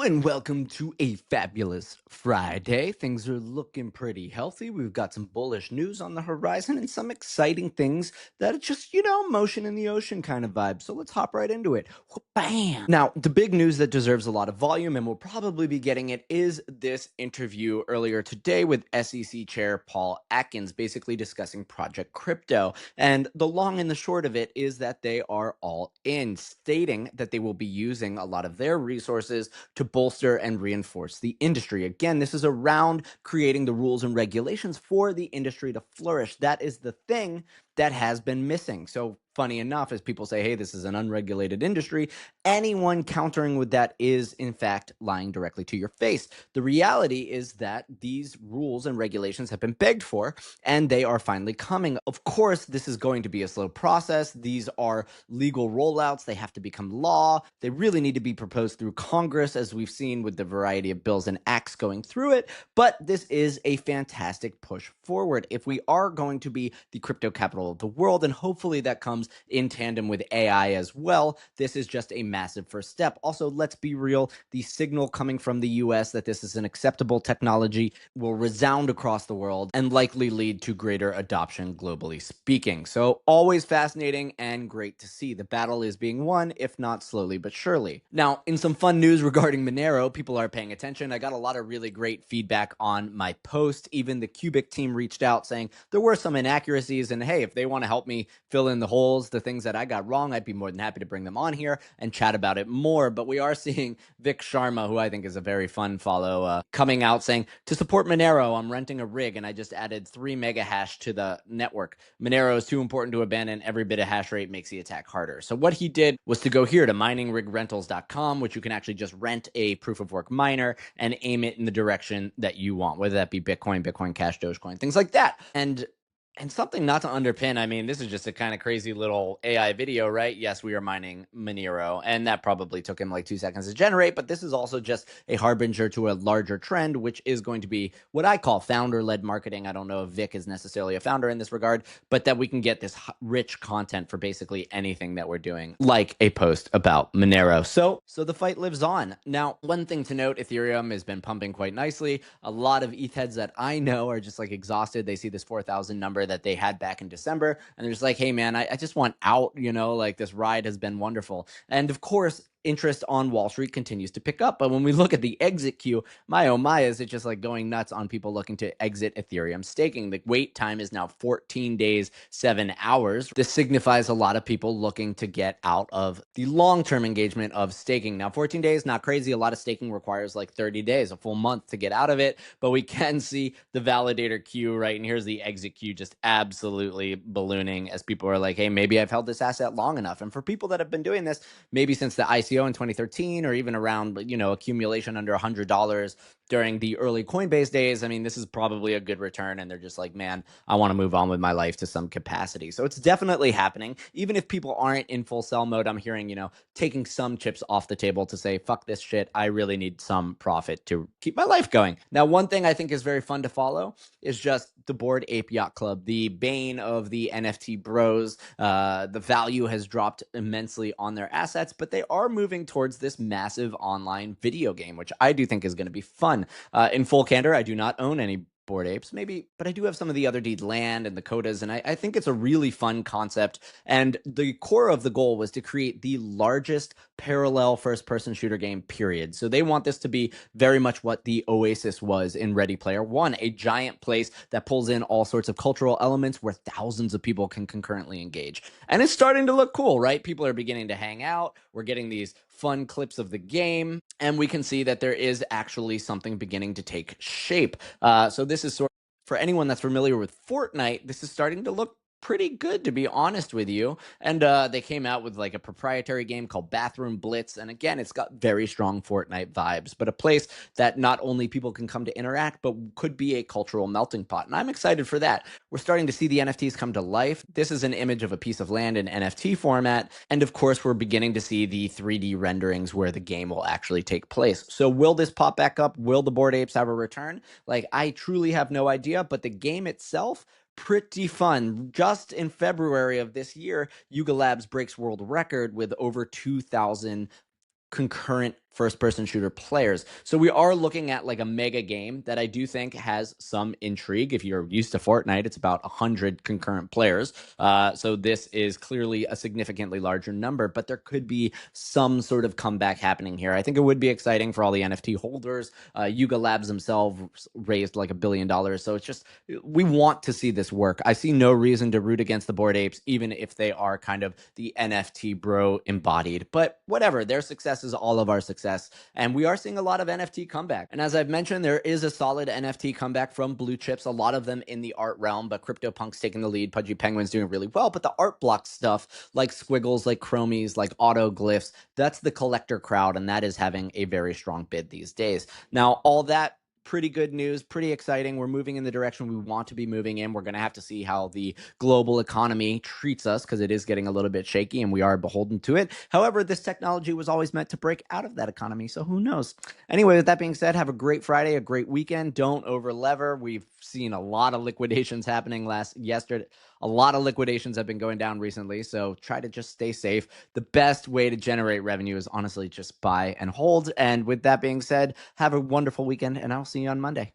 and welcome to a fabulous Friday. Things are looking pretty healthy. We've got some bullish news on the horizon and some exciting things that are just, motion in the ocean kind of vibe. So let's hop right into it. Bam! Now, the big news that deserves a lot of volume, and we'll probably be getting it, is this interview earlier today with SEC Chair Paul Atkins, basically discussing Project Crypto. And the long and the short of it is that they are all in, stating that they will be using a lot of their resources to bolster and reinforce the industry. Again, this is around creating the rules and regulations for the industry to flourish. That is the thing that has been missing. So funny enough, as people say, hey, this is an unregulated industry, anyone countering with that is, in fact, lying directly to your face. The reality is that these rules and regulations have been begged for, and they are finally coming. Of course, this is going to be a slow process. These are legal rollouts. They have to become law. They really need to be proposed through Congress, as we've seen with the variety of bills and acts going through it. But this is a fantastic push forward. If we are going to be the crypto capital of the world, and hopefully that comes in tandem with AI as well, this is just a massive first step. Also, let's be real, the signal coming from the US that this is an acceptable technology will resound across the world and likely lead to greater adoption globally speaking. So always fascinating and great to see. The battle is being won, if not slowly but surely. Now, in some fun news regarding Monero, people are paying attention. I got a lot of really great feedback on my post. Even the Cubic team reached out saying there were some inaccuracies, and hey, if they want to help me fill in the holes, the things that I got wrong, I'd be more than happy to bring them on here and chat about it more. But we are seeing Vic Sharma, who I think is a very fun follow, coming out saying, to support Monero, I'm renting a rig and I just added 3 mega hash to the network. Monero is too important to abandon. Every bit of hash rate makes the attack harder. So what he did was to go here to miningrogrentals.com, which you can actually just rent a proof of work miner and aim it in the direction that you want, whether that be Bitcoin, Bitcoin Cash, Dogecoin, things like that. And something not to underpin, I mean, this is just a kind of crazy little AI video, right? Yes, we are mining Monero, and that probably took him like 2 seconds to generate, but this is also just a harbinger to a larger trend, which is going to be what I call founder-led marketing. I don't know if Vic is necessarily a founder in this regard, but that we can get this rich content for basically anything that we're doing, like a post about Monero. So the fight lives on. Now, one thing to note, Ethereum has been pumping quite nicely. A lot of ETH heads that I know are just like exhausted. They see this 4,000 number that they had back in December, and they're just like, hey man, I just want out, like this ride has been wonderful. And of course, interest on Wall Street continues to pick up. But when we look at the exit queue, my oh my, is it just like going nuts on people looking to exit Ethereum staking. The wait time is now 14 days, 7 hours. This signifies a lot of people looking to get out of the long-term engagement of staking. Now, 14 days, not crazy. A lot of staking requires like 30 days, a full month to get out of it. But we can see the validator queue, right? And here's the exit queue just absolutely ballooning as people are like, hey, maybe I've held this asset long enough. And for people that have been doing this, maybe since the ICO in 2013, or even around, accumulation under $100 during the early Coinbase days, I mean, this is probably a good return. And they're just like, man, I want to move on with my life to some capacity. So it's definitely happening. Even if people aren't in full sell mode, I'm hearing, taking some chips off the table to say, fuck this shit. I really need some profit to keep my life going. Now, one thing I think is very fun to follow is just the Bored Ape Yacht Club, the bane of the NFT bros. The value has dropped immensely on their assets, but they are moving towards this massive online video game, which I do think is going to be fun. In full candor, I do not own any Bored Apes, maybe, but I do have some of the other deed land and the codas, and I think it's a really fun concept. And the core of the goal was to create the largest parallel first-person shooter game, period. So they want this to be very much what the Oasis was in Ready Player One, a giant place that pulls in all sorts of cultural elements where thousands of people can concurrently engage. And it's starting to look cool, right? People are beginning to hang out. We're getting these fun clips of the game, and we can see that there is actually something beginning to take shape. So this is sort of, for anyone that's familiar with Fortnite, this is starting to look pretty good, to be honest with you. And they came out with like a proprietary game called Bathroom Blitz. And again, it's got very strong Fortnite vibes, but a place that not only people can come to interact, but could be a cultural melting pot. And I'm excited for that. We're starting to see the NFTs come to life. This is an image of a piece of land in NFT format. And of course, we're beginning to see the 3D renderings where the game will actually take place. So will this pop back up? Will the Bored Apes have a return? Like, I truly have no idea, but the game itself, pretty fun. Just in February of this year, Yuga Labs breaks world record with over 2,000 concurrent first-person shooter players. So we are looking at like a mega game that I do think has some intrigue. If you're used to Fortnite, it's about 100 concurrent players. So this is clearly a significantly larger number, but there could be some sort of comeback happening here. I think it would be exciting for all the NFT holders. Yuga Labs themselves raised like $1 billion. So it's just, we want to see this work. I see no reason to root against the Bored Apes, even if they are kind of the NFT bro embodied. But whatever, their success is all of our success. And we are seeing a lot of NFT comeback. And as I've mentioned, there is a solid NFT comeback from blue chips, a lot of them in the art realm, but CryptoPunks taking the lead, Pudgy Penguins doing really well. But the art block stuff, like squiggles, like chromies, like autoglyphs, that's the collector crowd, and that is having a very strong bid these days. Now, all that pretty good news, pretty exciting. We're moving in the direction we want to be moving in. We're going to have to see how the global economy treats us because it is getting a little bit shaky and we are beholden to it. However, this technology was always meant to break out of that economy, so who knows? Anyway, with that being said, have a great Friday, a great weekend. Don't over lever. We've seen a lot of liquidations happening yesterday. A lot of liquidations have been going down recently, so try to just stay safe. The best way to generate revenue is honestly just buy and hold. And with that being said, have a wonderful weekend, and I'll see you on Monday.